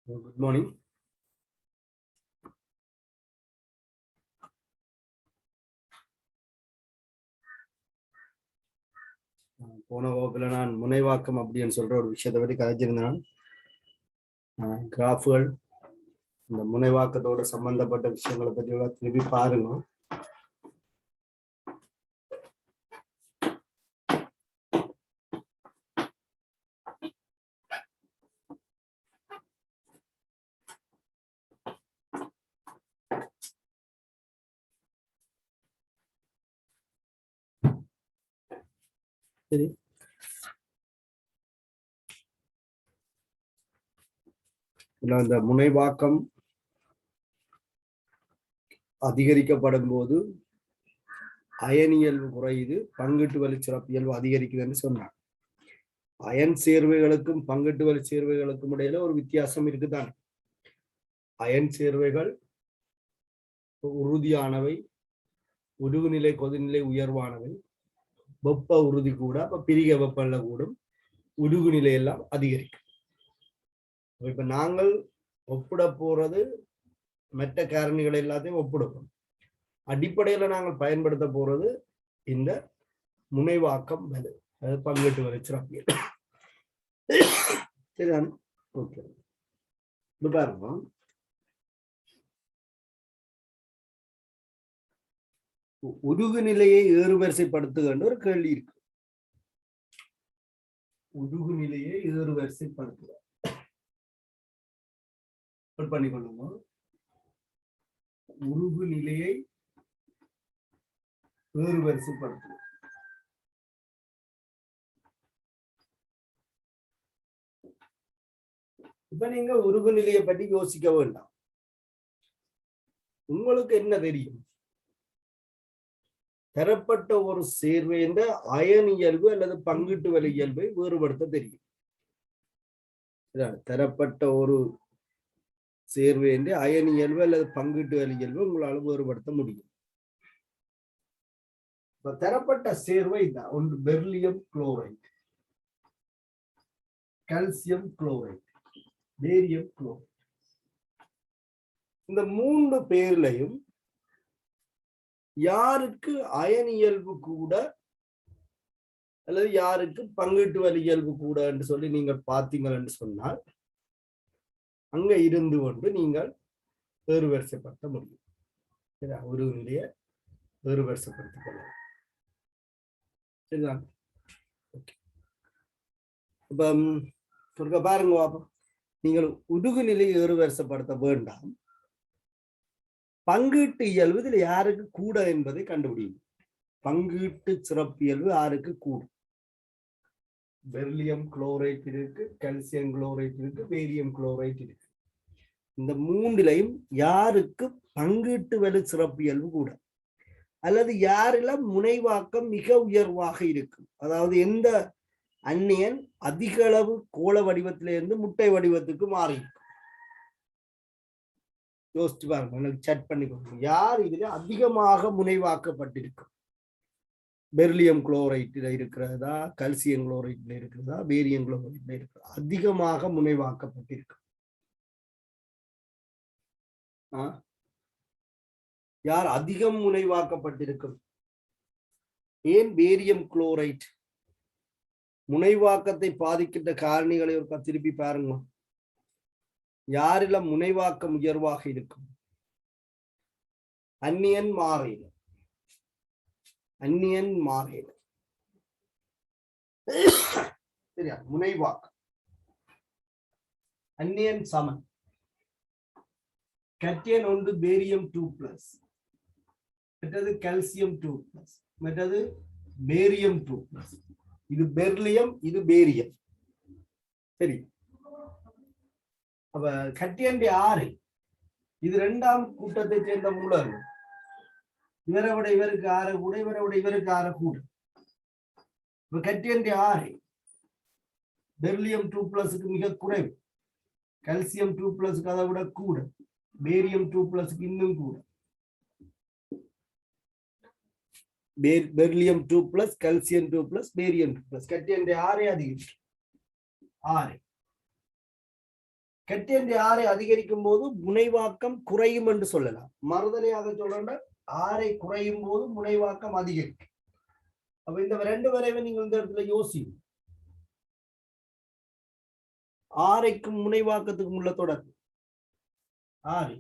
Good morning. போன வகுப்புல நான் முனைவாக்கம் அப்படின்னு சொல்ற ஒரு விஷயத்தை பற்றி கதைச்சிருந்தேன். கிராஃபுகள் இந்த முனைவாக்கத்தோட சம்பந்தப்பட்ட விஷயங்களை பற்றி திருப்பி பாருங்க. சரி, அந்த முனைவாக்கம் அதிகரிக்கப்படும் போது அயனியல்பு குறையுது, பங்கீட்டு வலி சிறப்பியல்பு அதிகரிக்குதுன்னு சொன்னாங்க. அயன் சேர்வைகளுக்கும் பங்கீட்டு வலி சேர்வைகளுக்கும் இடையில ஒரு வித்தியாசம் இருக்குதான். அயன் சேர்வைகள் உறுதியானவை, உருகுநிலை கொதிநிலை உயர்வானவை, வெப்ப உறுதி கூட, அப்ப பிரிக வெப்பநிலை கூடும், உருகு நிலையெல்லாம் அதிகரிக்கும். இப்ப நாங்கள் ஒப்பிட போறது மற்ற காரணிகள் எல்லாத்தையும் ஒப்பிடுவோம். அடிப்படையில நாங்கள் பயன்படுத்த போறது இந்த முனைவாக்கம் வலு, அது பங்கீட்டு வலி சிறப்பியல். சரிதான், ஓகே. இப்ப பாருங்க, உருகு நிலையை ஏறுவரிசைப்படுத்துகின்ற ஒரு கேள்வி இருக்கு. உருகு நிலையை ஏறுவரிசைப்படுத்துக பண்ணிக்கொள்ளுங்க. உருகு நிலையை ஏறுவரிசைப்படுத்துக. இப்ப நீங்க உருகு நிலையை பற்றி யோசிக்க வேண்டாம். உங்களுக்கு என்ன தெரியும்? தரப்பட்ட ஒரு சேர்வைன்ற அயன் இயல்பு அல்லது பங்கீட்டு வலி இயல்பை வேறுபடுத்த தெரியும். தரப்பட்ட ஒரு சேர்வைன்ற அயன் இயல்பு அல்லது பங்கீட்டு வலி இயல்பு உங்களால் வேறுபடுத்த முடியும். தரப்பட்ட சேர்வை தான் ஒன்று beryllium chloride, calcium chloride, barium chloride. இந்த மூன்று பேர்லையும் யாருக்கு அயன் இயல்பு கூட அல்லது யாருக்கு பங்கீட்டு வலி இயல்பு கூட என்று சொல்லி நீங்கள் பார்த்தீங்கள் என்று சொன்னால் அங்க இருந்து கொண்டு நீங்கள் வேறுவரிசைப்படுத்த முடியும். ஒரு நிலையை வேறுவரிசைப்படுத்திக் கொள்ளலாம். சரிதான், இப்ப பாருங்க, நீங்கள் உருகு நிலையை வேறுவரிசைப்படுத்த வேண்டாம். பங்கீட்டு இயல்பு இதுல யாருக்கு கூட என்பதை கண்டுபிடிக்கும். பங்கீட்டு சிறப்பியல்பு யாருக்கு கூடும்? பெர்லியம் குளோரைட் இருக்கு, கால்சியம் குளோரைட் இருக்கு, பேரியம் குளோரைட் இருக்கு. இந்த மூன்றிலையும் யாருக்கு பங்கீட்டு வலு சிறப்பியல்பு கூட அல்லது யாரெல்லாம் முனைவாக்கம் மிக உயர்வாக இருக்கும், அதாவது எந்த அந்நியன் அதிக அளவு கோள வடிவத்திலிருந்து முட்டை வடிவத்துக்கு மாறி இருக்கும். யோசிச்சு பாருங்க, எனக்கு சட் பண்ணி கொடுங்க. யார் இதுல அதிகமாக முனைவாக்கப்பட்டிருக்கும்? பெர்லியம் குளோரைட்ல இருக்கிறதா, கால்சியம் குளோரைட்ல இருக்கிறதா, பேரியம் குளோரைட்ல இருக்கிறதா அதிகமாக முனைவாக்கப்பட்டிருக்கு? யார் அதிகம் முனைவாக்கப்பட்டிருக்கும்? ஏன் பேரியம் குளோரைட்? முனைவாக்கத்தை பாதிக்கின்ற காரணிகளை ஒரு திருப்பி பாருங்க. யாரெல்லாம் முனைவாக்கம் உயர்வாக இருக்கும்? அந்நியன் மாறையில, அந்நியன் மாறையில. சரியா, முனைவாக்கம் அந்நியன் சமன். கட்டியன் ஒன்று பேரியம் 2+, மற்றது கால்சியம் 2+, மற்றது பேரியம் 2+. இது பெர்லியம், இது பேரியம். சரி, அப்ப கட்டியன் 6 இது இரண்டாம் கூட்டத்தை சேர்ந்த மூலர். இவரை விட இவருக்கு 6 கூட, இவரை விட இவருக்கு 6 கூட. இப்ப கட்டியன் 6 பெர்லியம் 2+க்கு மிக குறைவு, கால்சியம் 2+க்கு அதை விட கூட, பேரியம் 2+க்கு இன்னும் கூட. Beryllium 2+, calcium 2+, barium 2+. கட்டியன் 6 அதிகம். 6 கெட்டியண்டி ஆரை அதிகரிக்கும் போது முனைவாக்கம் குறையும் என்று சொல்லலாம். மறுதலையாக சொல்ற ஆரை குறையும் போது முனைவாக்கம் அதிகரிக்கும். அப்ப இந்த ரெண்டு வரைவை நீங்கள் இந்த இடத்துல யோசிங்க. ஆரைக்கும் முனைவாக்கத்துக்கும் உள்ள தொடர்பு ஆரை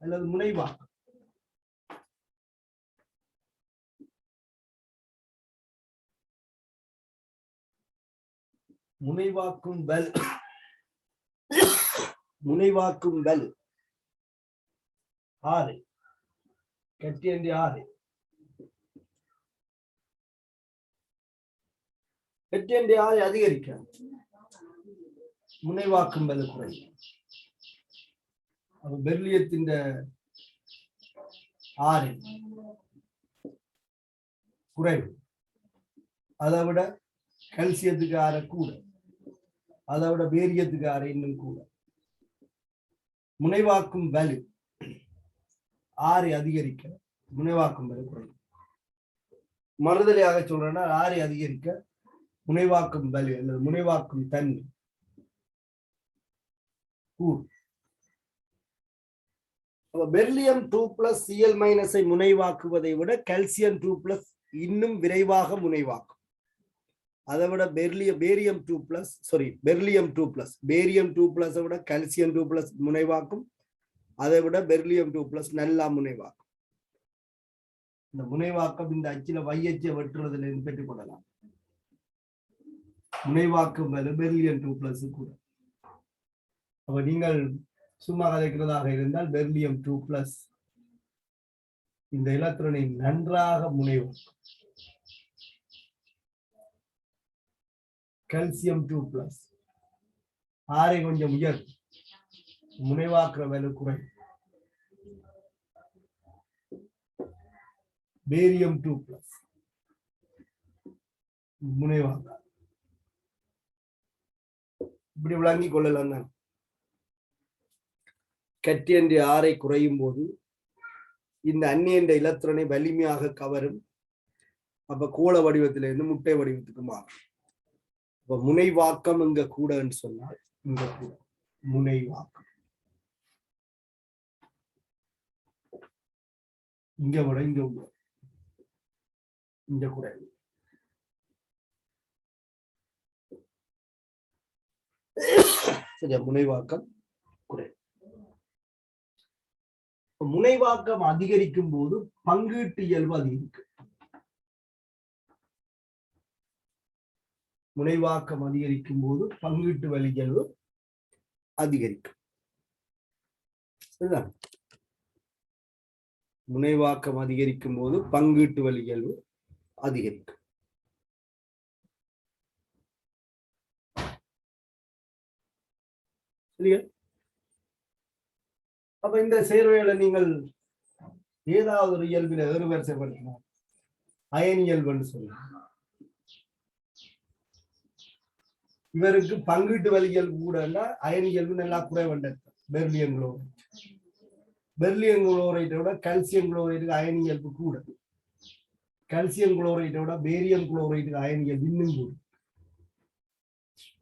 அல்லது முனைவாக்கம். முனைவாக்கும் வல் முனைவாக்கும் வல் ஆறு கெட்டியண்டி ஆறு கெட்டியண்டி ஆறு அதிகரிக்க முனைவாக்கும் வல் குறையும். பெர்லியத்தின் ஆறு குறைவு, அதை விட கல்சியத்துக்கு ஆற கூட, அதை விட பேரியத்துக்கு ஆற இன்னும் கூட. முனைவாக்கும் வலு ஆறு அதிகரிக்க முனைவாக்கும் வலு குறையும். மறுதலையாக சொல்றேன்னா ஆறு அதிகரிக்க முனைவாக்கும் வலு அல்லது முனைவாக்கும் தன்மை கூடும். பெர்லியம் 2+Cl- முனைவாக்குவதை விட கால்சியம் 2+ இன்னும் விரைவாக முனைவாக்கும். அதை விட பேரியம் 2+ விட கால்சியம் 2+ முனைவாக்கும். அதை விட பெர்லியம் 2+ நல்லா முனைவாக்கும். இந்த முனைவாக்கம் இந்த அச்சில வையச்சிய வெட்டுறதுல இருந்து பெற்றுக் கொள்ளலாம். முனைவாக்கும் பெர்லியம் 2+ கூட. அப்ப நீங்கள் சும்மா கதைக்கிறதாக இருந்தால் பெர்லியம் 2+ இந்த எலக்ட்ரானை நன்றாக முனைவாக்கும். கால்சியம் 2+ ஆரை கொஞ்சம் உயர் முனைவாக்குற வேலை குறை. பேரியம் 2+ முனைவாக்க இப்படி விளங்கிக் கொள்ளலாம் தான். கெட்டியண்டி ஆரை குறையும் போது இந்த அந்நியண்ட இலத்திரனை வலிமையாக கவரும். அப்ப கோள வடிவத்திலிருந்து முட்டை வடிவத்துக்கு மாறும். அப்ப முனைவாக்கம் இங்க கூடன்னு சொன்னால் இங்க கூட முனைவாக்கம் இங்க விட இங்க கூட சரியா முனைவாக்கம் குறை. முனைவாக்கம் அதிகரிக்கும் போது பங்கீட்டு இயல்பு அதிகரிக்கும். முனைவாக்கம் அதிகரிக்கும் போது பங்கீட்டு வழி இயல்பு அதிகரிக்கும். முனைவாக்கம் அதிகரிக்கும் போது பங்கீட்டு வழி இயல்பு அதிகரிக்கும். சரியா? அப்ப இந்த சேர்வைகளை நீங்கள் ஏதாவது ஒரு இயல்பில ஏறுவரிசைப்படுத்தினார் அயன் இயல்புன்னு சொல்லுங்க. இவருக்கு பங்கீட்டு வழி இயல்பு கூடன்னா அயன் இயல்பு நல்லா குறைவண்ட. பெர்லியம் குளோரைட் விட கால்சியம் குளோரைட்டுக்கு அயன் இயல்பு கூட. கால்சியம் குளோரைட்டை விட பேரியம் குளோரைட்டுக்கு அயன் இயல்பு இன்னும் கூட.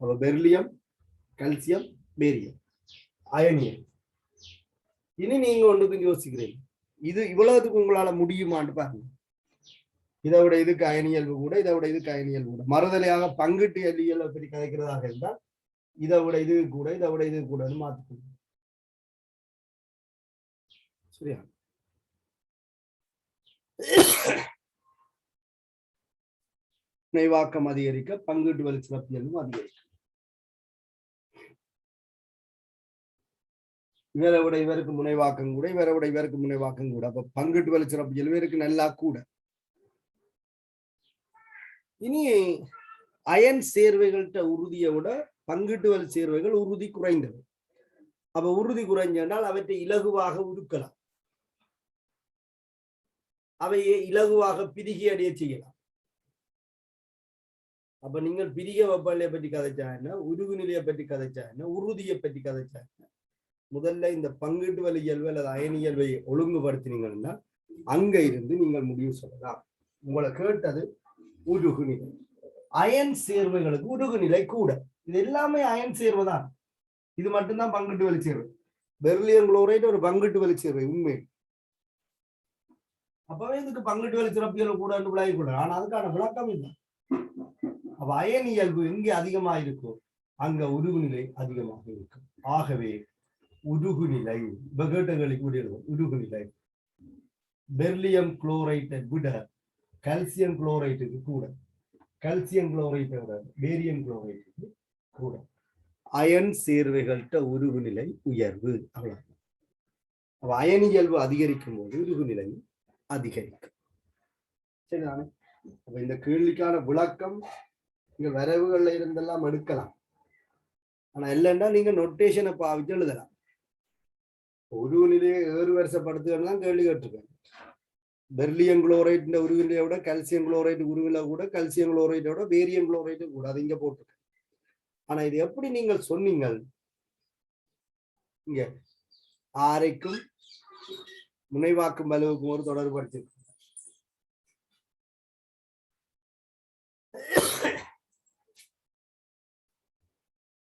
அப்ப பெர்லியம், கால்சியம், பேரியம் அயன் இயல்பு. இனி நீங்க ஒன்றுக்கு யோசிக்கிறீங்க, இது இவ்வளவுக்கு உங்களால முடியுமான்னு பாருங்க. இதை விட இதுக்கு அயனியல்பு கூட, இதை விட இதுக்கு அயனியல்பு கூட. மறுதலையாக பங்கிட்டு இயல்பை பற்றி கதைக்கிறதாக இருந்தால் இதை விட இது கூட, இதை விட இது கூடன்னு மாத்திக்கணும். சரியா? முனைவாக்கம் அதிகரிக்க பங்கிட்டு வலி சிறப்பியல்பும் அதிகரிக்கும். இவரை விட இவருக்கு முனைவாக்கம் கூட, இவரை விட இவருக்கு முனைவாக்கம் கூட. அப்ப பங்கிட்டு வலி சிறப்பியல்பு இவருக்கு நல்லா கூட. இனி அயன் சேர்வைகள்கிட்ட உறுதியை விட பங்கிட்டு வலி சேர்வைகள் உறுதி குறைந்தது. அப்ப உறுதி குறைஞ்சால் அவற்றை இலகுவாக உருக்கலாம், அவையை இலகுவாக பிரிகி அடைய செய்யலாம். அப்ப நீங்கள் பிரிக வெப்பநிலையை பற்றி கதைச்சா என்ன, உருகு நிலையை பற்றி கதைச்சா என்ன, உறுதியை பற்றி கதைச்சா என்ன, முதல்ல இந்த பங்கீட்டு வலி இயல்பு அல்லது அயன் இயல்பை ஒழுங்குபடுத்தினீங்கன்னா அங்க இருந்து நீங்கள் முடிவு சொல்லலாம். உங்களை கேட்டது உருகு நிலை, அயன் சேர்வைகளுக்கு உருகு நிலை கூட. இது எல்லாமே அயன் சேர்வை தான். இது மட்டும்தான் பங்கிட்டு வெளிச்சேர்வை. பெர்லியம் குளோரைடு ஒரு பங்கிட்டு வெளிச்சேர்வை உண்மை. அப்பவே இதுக்கு பங்கிட்டு வெளிச்சிறப்பியல் கூட விளங்கிக்கூடாது. ஆனா அதுக்கான விளக்கம் இல்லை. அப்ப அயன் இயல்பு எங்கே அதிகமாக இருக்கும், அங்க உருகு நிலை அதிகமாக இருக்கும். ஆகவே உருகு நிலை கேட்டங்களுக்கு உருகு நிலை பெர்லியம் குளோரைட்டை விட கால்சியம் குளோரைட்டுக்கு கூட, கால்சியம் குளோரைட்டை விட பேரியம் குளோரைட்டுக்கு கூட அயன் சேர்வைகள்கிட்ட உருகு நிலை உயர்வு. அவ்வளவு. அப்ப அயன் இயல்பு அதிகரிக்கும் போது உருகு நிலை அதிகரிக்கும். சரிதானே? அப்ப இந்த கேள்விக்கான விளக்கம் இங்க வரவுகள்ல இருந்தெல்லாம் எடுக்கலாம். ஆனா இல்லைன்னா நீங்க நொட்டேஷனை பாவிச்சு எழுதலாம். உருகு நிலையை ஏறு வரிசைப்படுத்துகள்லாம் கேள்வி கேட்டிருக்கேன். பெர்லியம் குளோரைட் உருகு நிலையை விட கால்சியம் குளோரைட் உருகுல கூட கால்சியம் குளோரைட்டை விட பேரியம் குளோரைட்டு கூட அது இங்க போட்டிருக்கேன். ஆனா இது எப்படி நீங்கள் சொன்னீங்கள், இங்க ஆரைக்கும் முனைவாக்கும் வலுவுக்கும் ஒரு தொடர்படுத்தி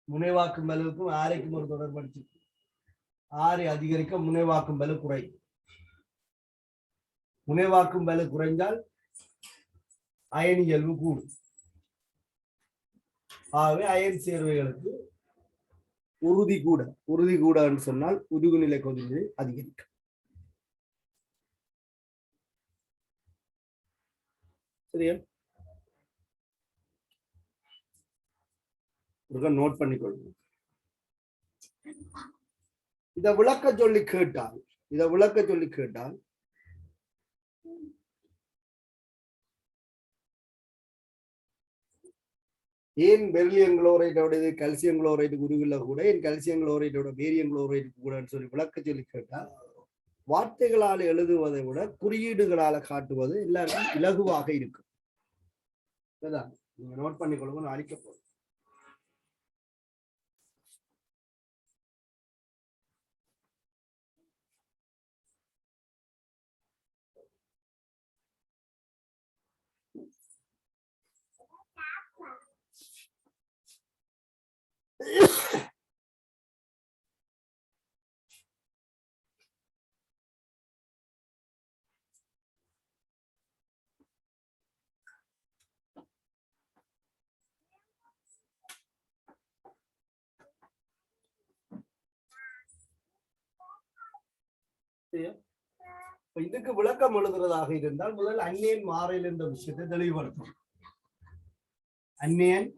முனைவாக்கும் வலுவுக்கும் ஆரைக்கும் ஒரு தொடர்படுத்தி ஆரை அதிகரிக்க முனைவாக்கும் வலு குறை. முனைவாக்கும் வலு குறைந்தால் அயன் இயல்பு கூடும். ஆகவே அயன் சேர்வைகளுக்கு உறுதி கூட. உறுதி கூட என்று சொன்னால் உருகு நிலை கொதிநிலை அதிகரிக்கும். சரியா? நோட் பண்ணிக்கொள்ளுங்க. இத விளக்க சொல்லி கேட்டால் ஏன் பெர்லியம் குளோரைடோட கால்சியம் குளோரைடு உருவில கூட ஏன் கால்சியம் குளோரைடோட பேரியம் குளோரைடு கூட சொல்லி விளக்க சொல்லி கேட்டால் வார்த்தைகளால் எழுதுவதை விட குறியீடுகளால காட்டுவது எல்லாருக்கும் இலகுவாக இருக்கும். நீங்க நோட் பண்ணிக்கொள்ளுங்க. நான் அழிக்க போறேன். இதுக்கு விளக்கம் எழுதுறதாக இருந்தால் முதல் அந்நியன் மாறையில் என்ற விஷயத்தை தெளிவுபடுத்தும். அந்நியன்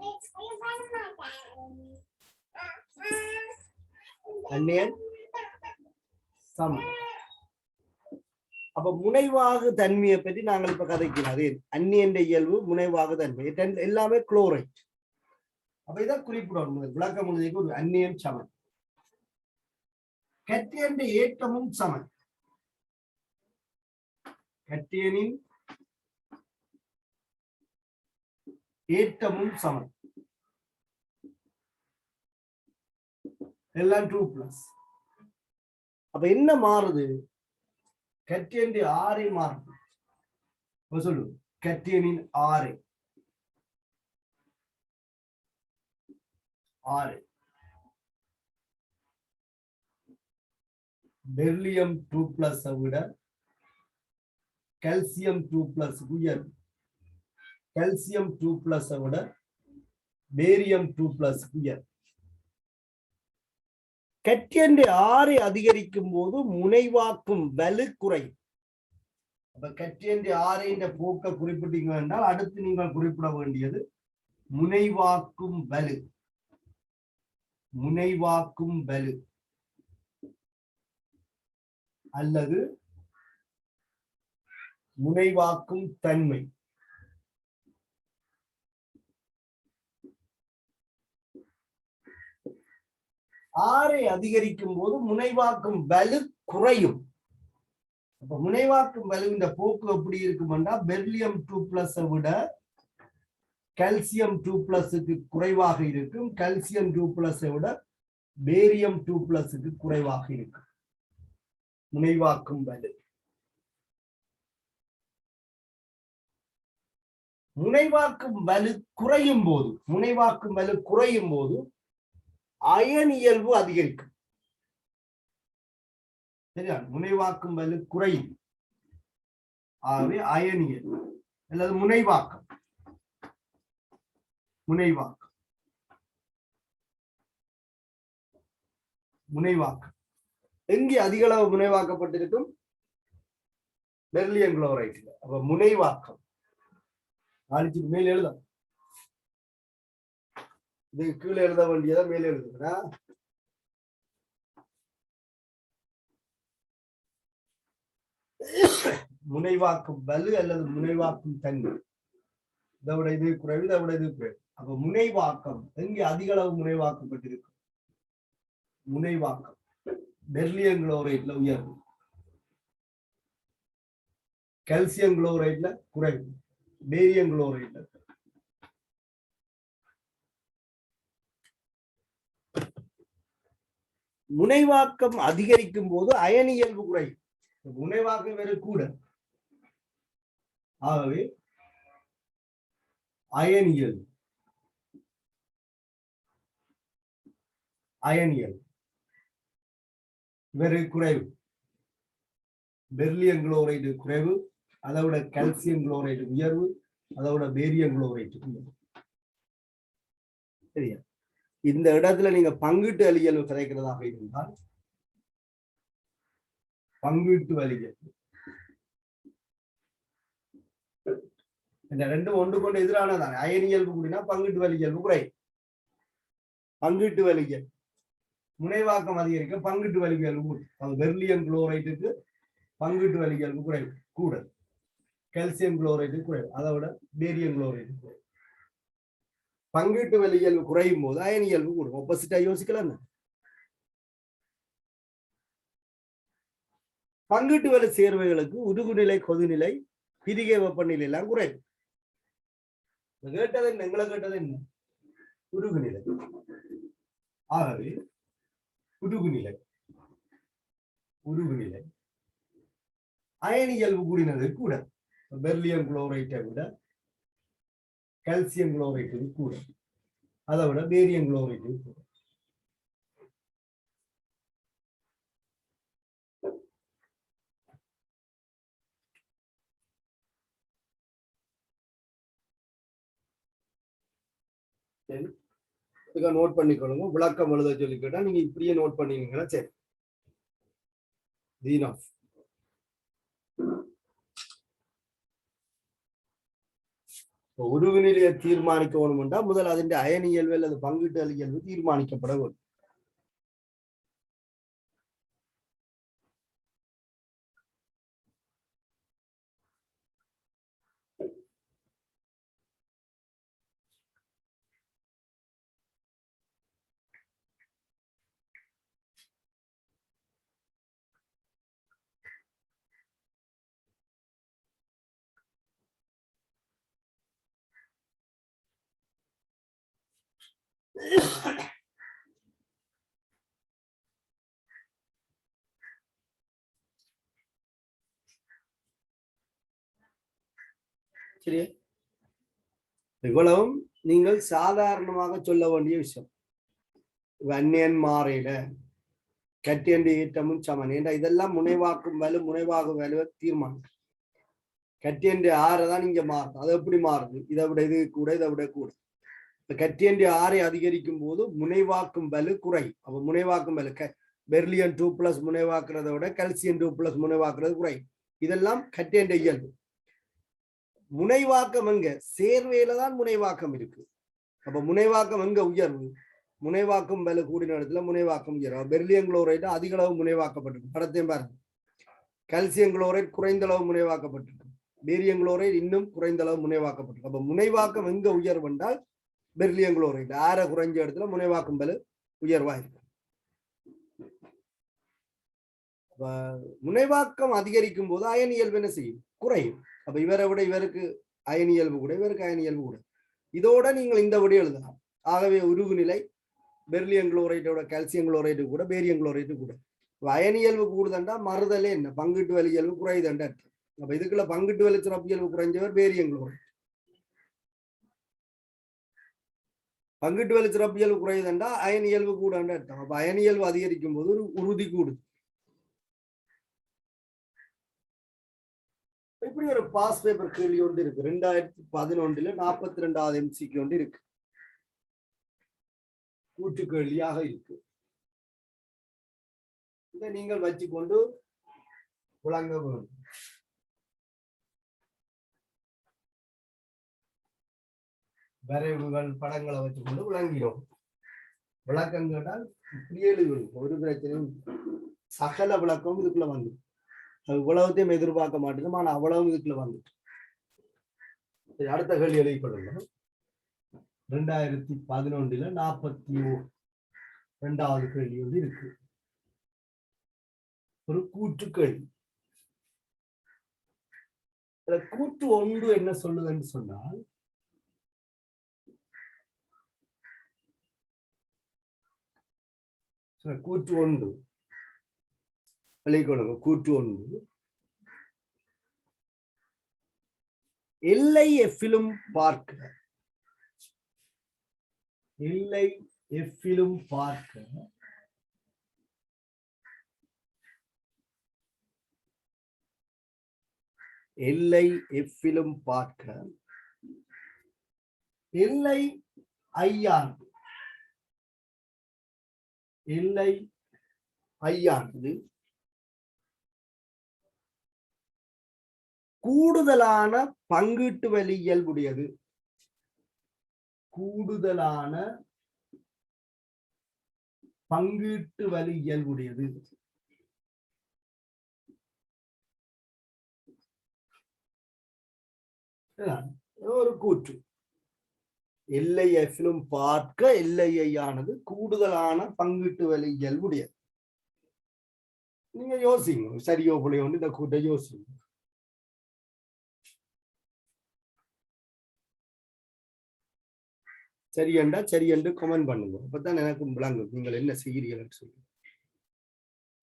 சமம். அப்ப முனைவாகு தன்மையை பற்றி நாங்கள் இப்ப கதைக்கிறோம். அதே அந்நியன் இயல்பு முனைவாகு தன்மை எல்லாமே குளோரைட். அப்ப இதான் குறிப்பிடணும். விளக்கம் எழுதிக்கு ஒரு அந்நியன் சமன். கட்டியன் ஏற்றமும் சமன். கட்டியனின் ஏற்றமும் சமன். எல்லாம் 2+. அப்ப என்ன மாறுது? கட்டியன் ஆரை மாறுது. சொல்லு கட்டியனின் ஆரை பெர்லியம் 2+ விட கால்சியம் 2+ உயர். கால்சியம் 2+ விட பேரியம் 2+ உயர். கட்டியன் ஆரை அதிகரிக்கும் போது முனைவாக்கும் வலு குறையும். அப்ப கட்டியன் ஆரை போக்க குறிப்பிட்டீங்க என்றால் அடுத்து நீங்கள் குறிப்பிட வேண்டியது முனைவாக்கும் வலு. முனைவாக்கும் வலு அல்லது முனைவாக்கும் தன்மை. ஆரை அதிகரிக்கும் போது முனைவாக்கும் வலு குறையும். அப்ப முனைவாக்கும் வலு இந்த போக்கு எப்படி இருக்கும்னா பெர்லியம் 2+ விட கால்சியம் 2+க்கு குறைவாக இருக்கும். கால்சியம் 2+ விட பேரியம் 2+க்கு குறைவாக இருக்கும். முனைவாக்கும் வலு முனைவாக்கும் வலு குறையும் போது அயன் இயல்பு அதிகரிக்கும். சரியா? முனைவாக்கும் வலு குறையும், ஆகவே அயன் இயல்பு அல்லது முனைவாக்கம் எங்கே அதிக அளவு முனைவாக்கப்பட்டிருக்கும்? பெர்லியம் குளோரைட்ல. அப்ப முனைவாக்கம் நாளைக்கு மேல் எழுத, இது கீழே எழுத வேண்டியதா மேல் எழுதுறா. முனைவாக்கும் வலு அல்லது முனைவாக்கும் தன்மை, இதை விட இது குறைவு, இதை விட இது குறைவு. அப்ப முனைவாக்கம் எங்கே அதிக அளவு முனைவாக்கப்பட்டிருக்கும்? முனைவாக்கம் பெர்லியம் குளோரைட்ல உயர்வு, கால்சியம் குளோரைட்ல குறைவு, பேரியம் குளோரைட்ல. முனைவாக்கம் அதிகரிக்கும் போது அயன் இயல்பு குறையும். முனைவாக்கம் வேறு கூட, ஆகவே அயன் இயல்பு வேறு குறைவு. பெர்லியம் குளோரைடு குறைவு, அதை விட கால்சியம் குளோரைடு உயர்வு, அதை விட பேரியம் குளோரைடு உயர்வு. சரியா? இந்த இடத்துல நீங்க பங்கீட்டு வலியல் கிடைக்கிறதாக இருந்தால், பங்கீட்டு வலியல் இந்த ரெண்டும் ஒன்று கொண்டு எதிரானதானே. அயன் இயல்பு கூடினா பங்கீட்டு வலியல்பு குறை. பங்கீட்டு வலியல் முனைவாக்கம் அதிகரிக்க பங்கீட்டு வலியல்பு கூடும். பெர்லியம் குளோரைட்டுக்கு பங்கீட்டு வலியல்பு குறைவு கூட, கால்சியம் குளோரைடு குறைவு, அதை விட பேரியம் குளோரைடு குறைவு. பங்கீட்டு வலியல்பு குறையும் போது அயன் இயல்பு கூடும். ஆப்போசிட்டா யோசிக்கலாம். பங்கீட்டு வலி சேர்வைகளுக்கு உருகுநிலை, கொதிநிலை, பிரிகை வெப்பநிலை எல்லாம் குறைவு. கேட்டது என்ன? எங்களை கேட்டது என்ன? உருகுநிலை. ஆகவே உருகுநிலை அயன் இயல்பு கூடினது கூட. பெர்லியம் குளோரைட்டை விட கால்சியம் குளோரைட்டு கூட, அதை விட பேரியம் குளோரைட்டு கூட. நோட் பண்ணிக்கொள்ளுங்க. விளக்கம் எழுத சொல்லி கேட்டா நீங்க இப்படியே நோட் பண்ணினீங்களா? சரி. உருகுநிலையை தீர்மானிக்க வேணும்னா முதல் அதன் அயன் இயல்பு அல்லது பங்கீட்டு இயல்பு தீர்மானிக்கப்பட வேண்டும். சரியா? இவ்வளவும் நீங்கள் சாதாரணமாக சொல்ல வேண்டிய விஷயம். அந்நியன் மாறையில கட்டியண்டு ஈட்டமும் சமன் என்ற இதெல்லாம் முனைவாக்கும் வலு, முனைவாகும் வலுவை தீர்மானம். கட்டியண்டு ஆறுதான் இங்க மாறுது. அது எப்படி மாறுது? இதை விட இது கூட, இதை விட கூட. கட்டியண்டு ஆறை அதிகரிக்கும் போது முனைவாக்கும் வலு குறை. அப்ப முனைவாக்கும் வலு பெர்லியம் 2+ முனைவாக்குறத விட கால்சியம் 2+ முனைவாக்குறது குறை. இதெல்லாம் கட்டியண்ட இயல்பு. முனைவாக்கம் எங்க? சேர்வையில தான் முனைவாக்கம் இருக்கு. அப்ப முனைவாக்கம் எங்க உயர்வு? முனைவாக்கம் வலு கூடின இடத்துல முனைவாக்கம் உயர்வு. பெர்லியம் குளோரைடு அதிக அளவு முனைவாக்கப்பட்டிருக்கு. படத்தையும் பாருங்க. கால்சியம் குளோரைடு குறைந்த அளவு முனைவாக்கப்பட்டிருக்கு. பேரியம் குளோரைடு இன்னும் குறைந்த அளவு முனைவாக்கப்பட்டிருக்கு. அப்ப முனைவாக்கம் எங்க உயர்வு என்றால் பெர்லியம் குளோரைடு ஆற குறைஞ்ச இடத்துல முனைவாக்கம் வலு உயர்வாயிருக்கு. முனைவாக்கம் அதிகரிக்கும் போது அயன் இயல்பு என்ன செய்யும்? குறையும். அப்ப இவரை விட இவருக்கு அயன் இயல்பு கூட, இவருக்கு அயன் இயல்பு கூட. இதோட நீங்கள் இந்த விட எழுதலாம். ஆகவே உருகுநிலை பெர்லியம் குளோரைட்டோட கால்சியம் குளோரைடு கூட, பேரியம் குளோரைடு கூட. அயன் இயல்பு கூடுதண்டா மறுதலே என்ன? பங்கீட்டு வலி இயல்பு குறையுதண்டா. அப்ப இதுக்குள்ள பங்கீட்டு வலி சிறப்பு இயல்பு குறைஞ்சவர் பேரியம் குளோரைடு. பங்கிட்டு வேலை சிறப்பியல்பு குறையுதுண்டா அயன் இயல்பு கூடன்னு அர்த்தம். அப்ப அயன் இயல்பு அதிகரிக்கும் போது ஒரு உறுதி கூடுது. இப்படி ஒரு பாஸ் பேப்பர் கேள்வி ஒன்று இருக்கு. 2011 42வது MCQ ஒன்று இருக்கு. கூட்டு கேள்வியாக இருக்கு. இதை நீங்கள் வச்சுக்கொண்டு விளங்க வேண்டும். வரைவுகள் படங்களை வச்சுக்கொண்டு விளங்கிறோம். விளக்கம் கேட்டால் ஒரு பிரச்சனையும் சகல விளக்கம் இதுக்குள்ள வந்து இவ்வளவுத்தையும் எதிர்பார்க்க மாட்டேங்குது. ஆனா அவ்வளவு இதுக்குள்ள வந்துட்டு அடுத்த கேள்வி எழுதி கொள்ளுங்க. 2011 42வது கேள்வி வந்து இருக்கு. ஒரு கூற்று கேள்வி. கூற்று ஒன்று என்ன சொல்லுதுன்னு சொன்னால், கூற்று ஒன்று விளைக்கொள்ளுங்க. கூற்று ஒன்று எல்லை எஃபிலும் பார்க்க, எல்லை எஃபிலும் பார்க்க எல்லை எஃபிலும் பார்க்க எல்லை ஐயானது, எல்லை ஐயானது கூடுதலான பங்கீட்டு வழி இயல்புடையது. கூடுதலான பங்கீட்டு வழி இயல்புடையது. ஒரு கூற்று. எல்லை எஃபிலும் பார்க்க எல்லையானது கூடுதலான பங்கீட்டு வழி இயல்புடையது. நீங்க யோசிங்க, சரியோ புள்ளையோ இந்த கூட்டை யோசிங்க. சரியண்டா சரி என்று கமெண்ட் பண்ணுங்க. அப்பதான் எனக்கு விளங்கும் நீங்கள் என்ன செய்கிறீர்கள் சொல்லி.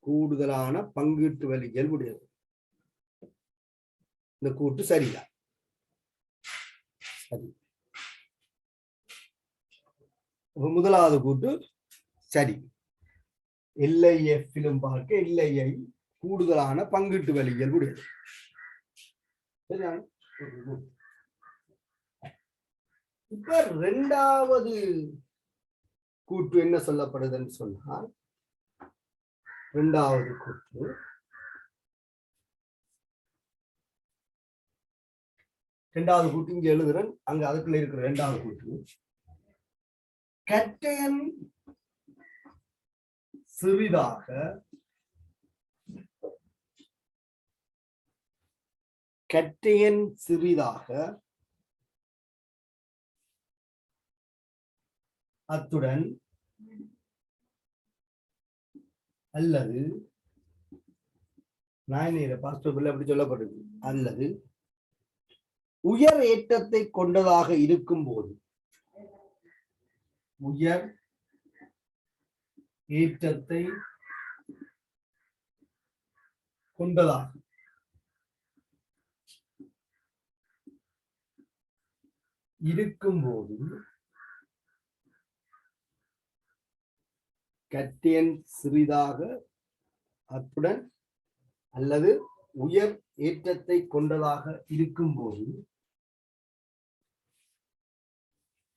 கூடுதலான பங்கீட்டு வழி இயல்புடையது. இந்த கூட்டு சரிதான். சரி. முதலாவது கூட்டு சரி. எல்லை எஃபிலும் பார்க்க எல்லையை கூடுதலான பங்கீட்டு வழி இயல்புடையது. இப்ப இரண்டாவது கூற்று என்ன சொல்லப்படுதுன்னு சொன்னால், இரண்டாவது கூற்று இங்க எழுதுறேன். அங்க அதுக்குள்ள இருக்கிற இரண்டாவது கூற்று கட்டையன் சிறிதாக அத்துடன் அல்லது அப்படி சொல்லப்படுது, அல்லது உயர் ஏற்றத்தை கொண்டதாக இருக்கும் போது, உயர் ஏற்றத்தை கொண்டதாக இருக்கும்போது கட்டியன் சிறிதாக அத்துடன் அல்லது உயர் ஏற்றத்தை கொண்டதாக இருக்கும்போது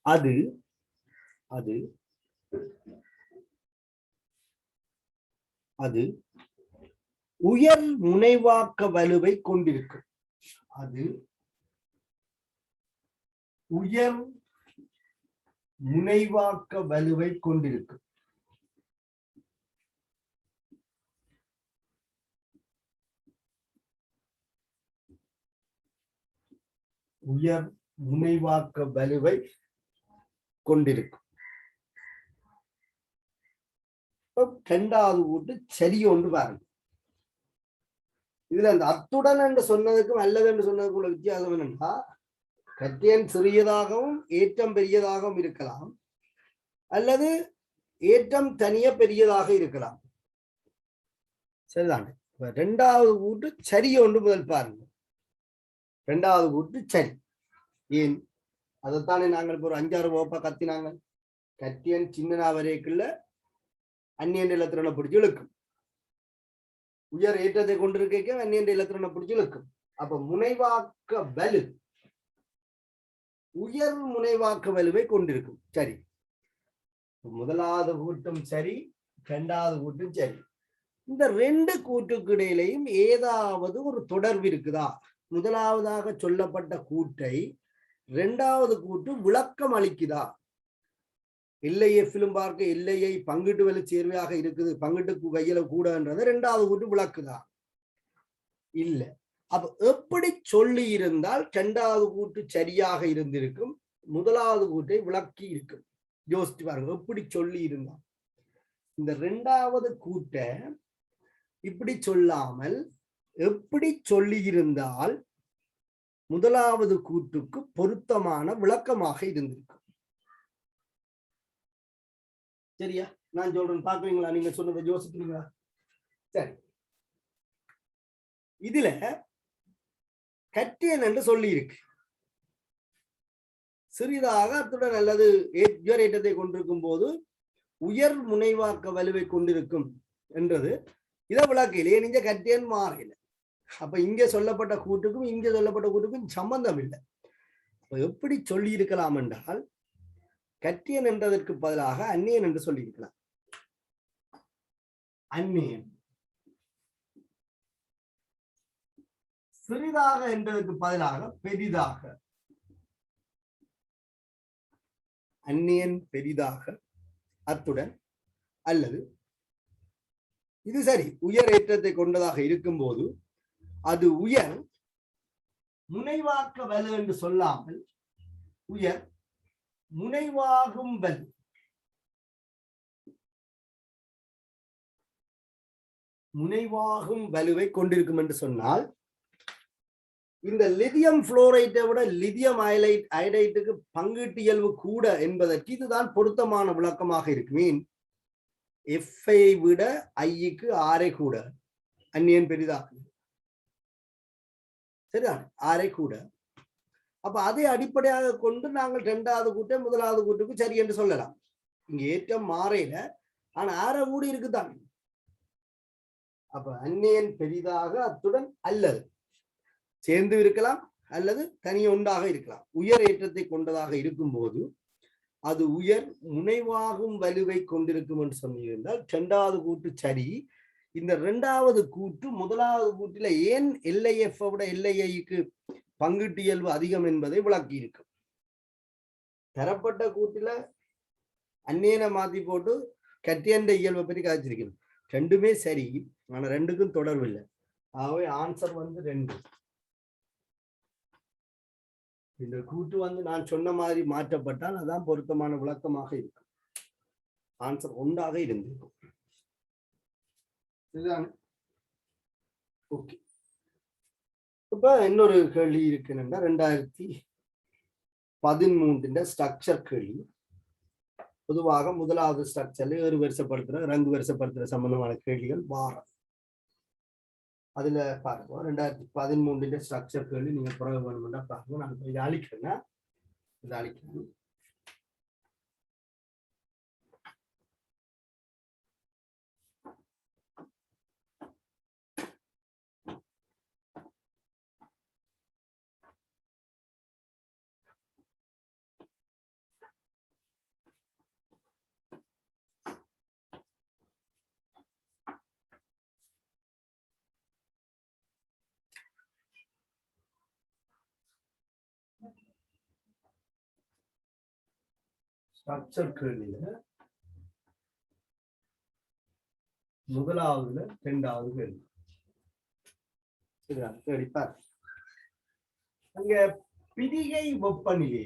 அது அது அது உயர் முனைவாக்க வலுவை கொண்டிருக்கும். அது உயர் முனைவாக்க வலுவை கொண்டிருக்கும். உயர் முனைவாக்க வலுவை கொண்டிருக்கும். இரண்டாவது கூட்டு சரி ஒன்று பாருங்க. இதுல அந்த அத்துடன் என்று சொன்னதுக்கும் அல்லது என்று சொன்னதுக்குள்ள வித்தியாசம் என்னன்னா, கட்டியன் சிறியதாகவும் ஏற்றம் பெரியதாகவும் இருக்கலாம், அல்லது ஏற்றம் தனிய பெரியதாக இருக்கலாம். சரிதானே? இரண்டாவது கூட்டு சரி ஒன்று முதல் பாருங்க. இரண்டாவது கூட்டு சரி. ஏன்? அதைத்தானே நாங்கள் இப்போ ஒரு 5-6 வகுப்பா கத்தினாங்க. கட்டியன் சின்னனா வரைக்குள்ள அந்நியன் இலத்திரனை பிடிச்சி இழுக்கும். உயர் ஏற்றத்தை கொண்டிருக்க அந்நியன் இலத்திரனை பிடிச்சி இழுக்கும். அப்ப முனைவாக்க வலு உயர் முனைவாக்க வலுவை கொண்டிருக்கும். சரி, முதலாவது கூட்டும் சரி, இரண்டாவது கூட்டும் சரி. இந்த ரெண்டு கூட்டுக்கு இடையிலையும் ஏதாவது ஒரு தொடர்பு இருக்குதா? முதலாவதாக சொல்லப்பட்ட கூட்டை இரண்டாவது கூட்டு விளக்கம் அளிக்குதா? எல்லைஎஃபிலும் பார்க்க எல்லையை பங்கிட்டு வலு சேர்வையாக இருக்குது, பங்கிட்டு கையில கூடன்றதை இரண்டாவது கூட்டு விளக்குதா? இல்ல. அப்ப எப்படி சொல்லி இருந்தால் இரண்டாவது கூட்டு சரியாக இருந்திருக்கும், முதலாவது கூட்டை விளக்கி இருக்கும்? யோசிச்சு பாருங்க. எப்படி சொல்லி இருந்தால் இந்த இரண்டாவது கூட்டை இப்படி சொல்லாமல் எப்படி சொல்லி இருந்தால் முதலாவது கூட்டுக்கு பொருத்தமான விளக்கமாக இருந்திருக்கும். சரியா? நான் சொல்றேன், பாக்குறீங்களா? நீங்க சொன்னதை யோசிக்கிறீங்களா? சரி, இதுல கட்டியன் என்று சொல்லி இருக்கு. சிறிதாக அத்துடன் அல்லது உயர் ஏற்றத்தை கொண்டிருக்கும் போது உயர் முனைவாக்க வலுவை கொண்டிருக்கும் என்றது இதை விளக்கையிலேயே நீங்க கட்டியன் மாறையில. அப்ப இங்க சொல்லப்பட்ட கூட்டுக்கும் இங்க சொல்லப்பட்ட கூட்டுக்கும் சம்பந்தம் இல்லை. எப்படி சொல்லி இருக்கலாம் என்றால் கட்டியன் என்றதற்கு பதிலாக அந்நியன் என்று சொல்லி இருக்கலாம். அந்நியன். சிறிதாக என்றதற்கு பதிலாக பெரிதாக. அந்நியன் பெரிதாக அத்துடன் அல்லது இது சரி உயர் ஏற்றத்தை கொண்டதாக இருக்கும் போது அது உயர் முனைவாக்க வலு என்று சொல்லாமல் உயர் முனைவாகும் வலு. முனைவாகும் வலுவை கொண்டிருக்கும் என்று சொன்னால் இந்த லிதியம் புளோரைட்டை விட லிதியம் அயடைட்டுக்கு பங்கீட்டு இயல்பு கூட என்பதற்கு இதுதான் பொருத்தமான விளக்கமாக இருக்கு. மீன் எஃப்ஐ விட ஐக்கு ஆரை கூட, அந்நியன் பெரிதாக, சரிதான், ஆரை கூட. அப்ப அதை அடிப்படையாக கொண்டு நாங்கள் இரண்டாவது கூட்டை முதலாவது கூட்டுக்கு சரி என்று சொல்லலாம். இங்க ஏற்றம் மாறையில, ஆனா ஆரை கூட இருக்குதான். அப்ப அந்நியன் பெரிதாக அத்துடன் அல்லது சேர்ந்து இருக்கலாம் அல்லது தனி ஒன்றாக இருக்கலாம். உயர் ஏற்றத்தை கொண்டதாக இருக்கும் போது அது உயர் முனைவாகும் வலுவை கொண்டிருக்கும் என்று சொல்லியிருந்தால் இரண்டாவது கூட்டு சரி. இந்த இரண்டாவது கூட்டு முதலாவது கூட்டில ஏன் எல்ஐஎஃப் விட எல்ஐஐக்கு பங்கீட்டு இயல்பு அதிகம் என்பதை விளக்கி இருக்கும். தரப்பட்ட கூட்டில அந்நியனை மாத்தி போட்டு கட்டியண்ட இயல்பை பற்றி காய்ச்சிருக்கணும். ரெண்டுமே சரி, ஆனா ரெண்டுக்கும் தொடர்பு இல்லை. ஆகவே ஆன்சர் 2. இந்த கூட்டு நான் சொன்ன மாதிரி மாற்றப்பட்டால் அதான் பொருத்தமான விளக்கமாக இருக்கும். ஆன்சர் 1ஆக இருந்திருக்கும். இதுதான். ஓகே, இப்ப இன்னொரு கேள்வி இருக்குன்னா 2013 ஸ்ட்ரக்சர் கேள்வி. பொதுவாக முதலாவது ஸ்ட்ரக்சர்ல ஏறு வரிசைப்படுத்துற ரங்கு வரிசைப்படுத்துற சம்பந்தமான கேள்விகள் வாரம். அதுல பாருங்க 2013 ஸ்ட்ரக்சர் கேள்வி நீங்க புறவு வேணும்னா பாருங்க. நான் இதை அழிக்கிறேன்னா இதை அழிக்கிறேன். ஸ்ட்ரக்சர் கேள்வியில முதலாவதுல இரண்டாவது கேள்வி கேள்விப்பார். அங்க பிரிகை வெப்பநிலை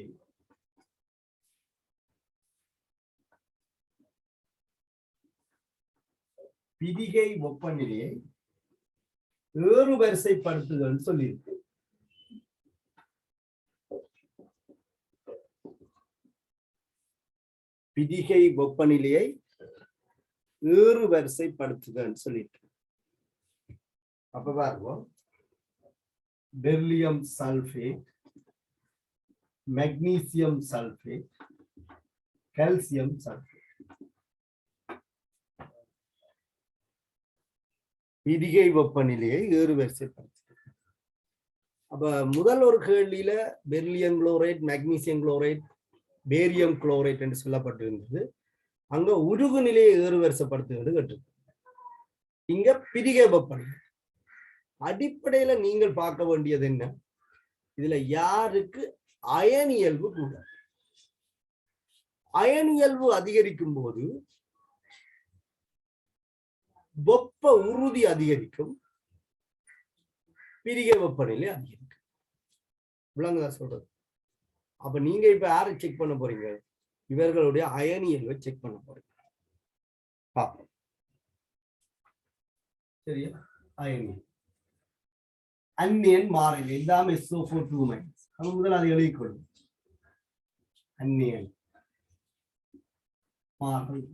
வெப்பநிலையை ஏறு வரிசைப்படுத்துதல் சொல்லியிருக்கு. பிதிகை வெப்பநிலையை ஏறு வரிசைப்படுத்துதல் சொல்லிட்டு அப்ப பாருங்க, beryllium sulphate, magnesium sulphate, calcium sulphate. பிரிகை வெப்பநிலையை ஏறுவரிசைப்படுத்தும். அப்ப முதல் ஒரு கேள்வியில beryllium chloride, magnesium chloride, barium chloride என்று சொல்லப்பட்டிருந்தது. அங்க உருகு நிலையை ஏறுவரிசைப்படுத்துவது கேட்டு. இங்க பிரிகை வெப்பநிலை. அடிப்படையில நீங்கள் பார்க்க வேண்டியது என்ன, இதுல யாருக்கு அயனியல்பு கூட. அயனியல்பு அதிகரிக்கும் போது வெப்ப உறுதி அதிகரிக்கும், பிரிகை வெப்பநிலை அதிகரிக்கும். விளங்குதா சொல்றது? அப்ப நீங்க இப்ப யாரை செக் பண்ண போறீங்க? இவர்களுடைய அயனியல்பை செக் பண்ண போறீங்க. பாப்போம். சரியா? அயனியல் அந்நியன் மாறிலி எல்லாமே SO4 அது முதல் அதை எழுதிக்கொள்ளும். அந்நியன் மாறிலி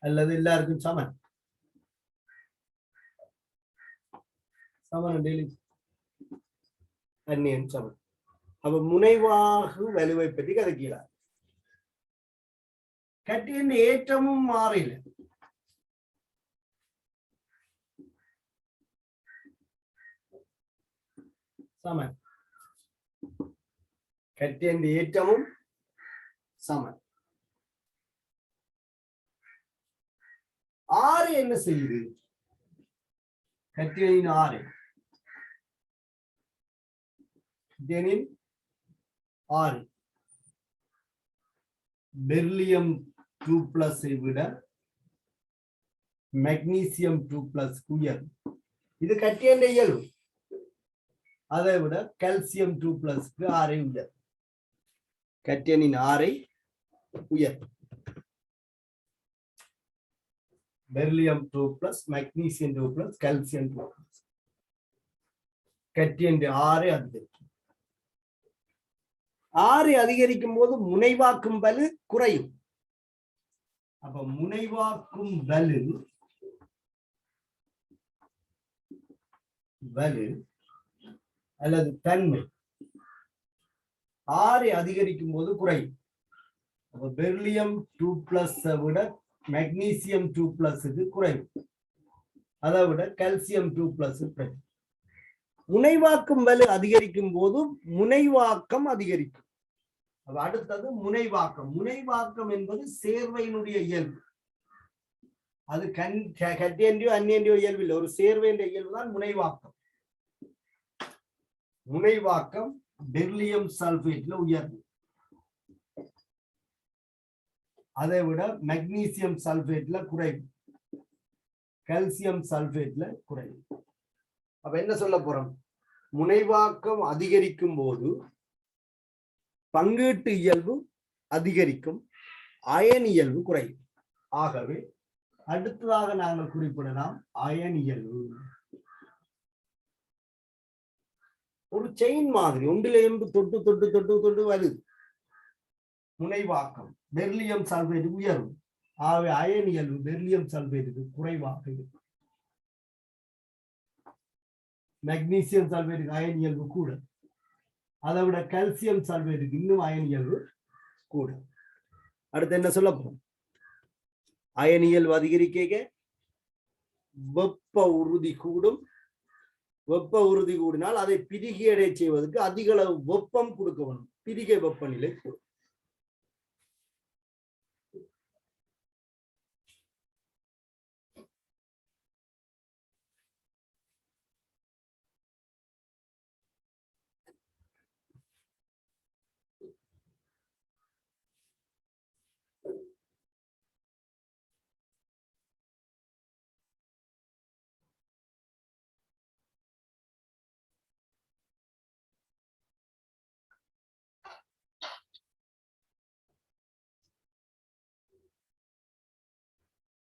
அல்லது எல்லாருக்கும் சமன் சமன் அந்நியன் சமன். அப்ப முனைவாகு வலுவை பற்றி கதைக்கிறார். கட்டியின் ஏற்றமும் மாறில. சமன். கட்டியின் ஏற்றமும் சமன். ஆறு என்ன செய்யுது? கட்டியின் ஆறு ஆறு பெரிலியம் 2+ விட மெக்னீசியம் 2+ உயர். இது கட்டியின் இயல்பு. அதை விட கால்சியம் 2+ ஆரை உயர். கட்டியனின் ஆரை உயர். Beryllium 2+, magnesium 2+, calcium 2+. கட்டியன் ஆரை அதிகரிக்கும். ஆறு அதிகரிக்கும் போது முனைவாக்கும் வலு குறையும். அப்ப முனைவாக்கும் வலு அல்லது தன்மை ஆறு அதிகரிக்கும் போது குறையும். அப்ப பெரிலியம் 2+ விட மெக்னீசியம் 2+ குறையும். அதை விட கால்சியம் 2+ குறையும். முனைவாக்கும் வலு அதிகரிக்கும் போது முனைவாக்கம் அதிகரிக்கும். அடுத்தது முனைவாக்கம். முனைவாக்கம் என்பது சேர்வையினுடைய இயல்பு. அது கட்டியன்றியோ அந்நியன்றியோ இயல்பு இல்லை. ஒரு சேர்வையின் இயல்பு தான் முனைவாக்கம். முனைவாக்கம் பெரிலியம் சல்பேட்ல உயர்வு. அதை விட மெக்னீசியம் சல்பேட்ல குறைவு. கால்சியம் சல்பேட்ல குறைவு. அப்ப என்ன சொல்ல போறோம்? முனைவாக்கம் அதிகரிக்கும் போது பங்கீட்டு இயல்பு அதிகரிக்கும், அயன் இயல்பு குறையும். ஆகவே அடுத்ததாக நாங்கள் குறிப்பிடலாம் அயன் இயல்பு. ஒரு செயின் மாதிரி ஒன்றிலிருந்து தொட்டு தொட்டு தொட்டு தொட்டு வருது. முனைவாக்கம் பெரிலியம் சல்பேட் உயரும். ஆகவே அயன் இயல்பு பெரிலியம் சல்பேட்டுக்கு குறைவாக இருக்கும். மெக்னீசியம் சல்பேட்டுக்கு அயன் இயல்பு கூட. அதை விட கால்சியம் சல்பேட்டுக்கு இன்னும் அயன் இயல்பு கூட. அடுத்து என்ன சொல்ல போறோம்? அயன் இயல்பு அதிகரிக்க வெப்ப உறுதி கூடும். வெப்ப உறுதி கூடினால் அதை பிரிகையடை செய்வதற்கு அதிக அளவு வெப்பம் கொடுக்க வேண்டும். பிரிகை வெப்பநிலை கூடும்.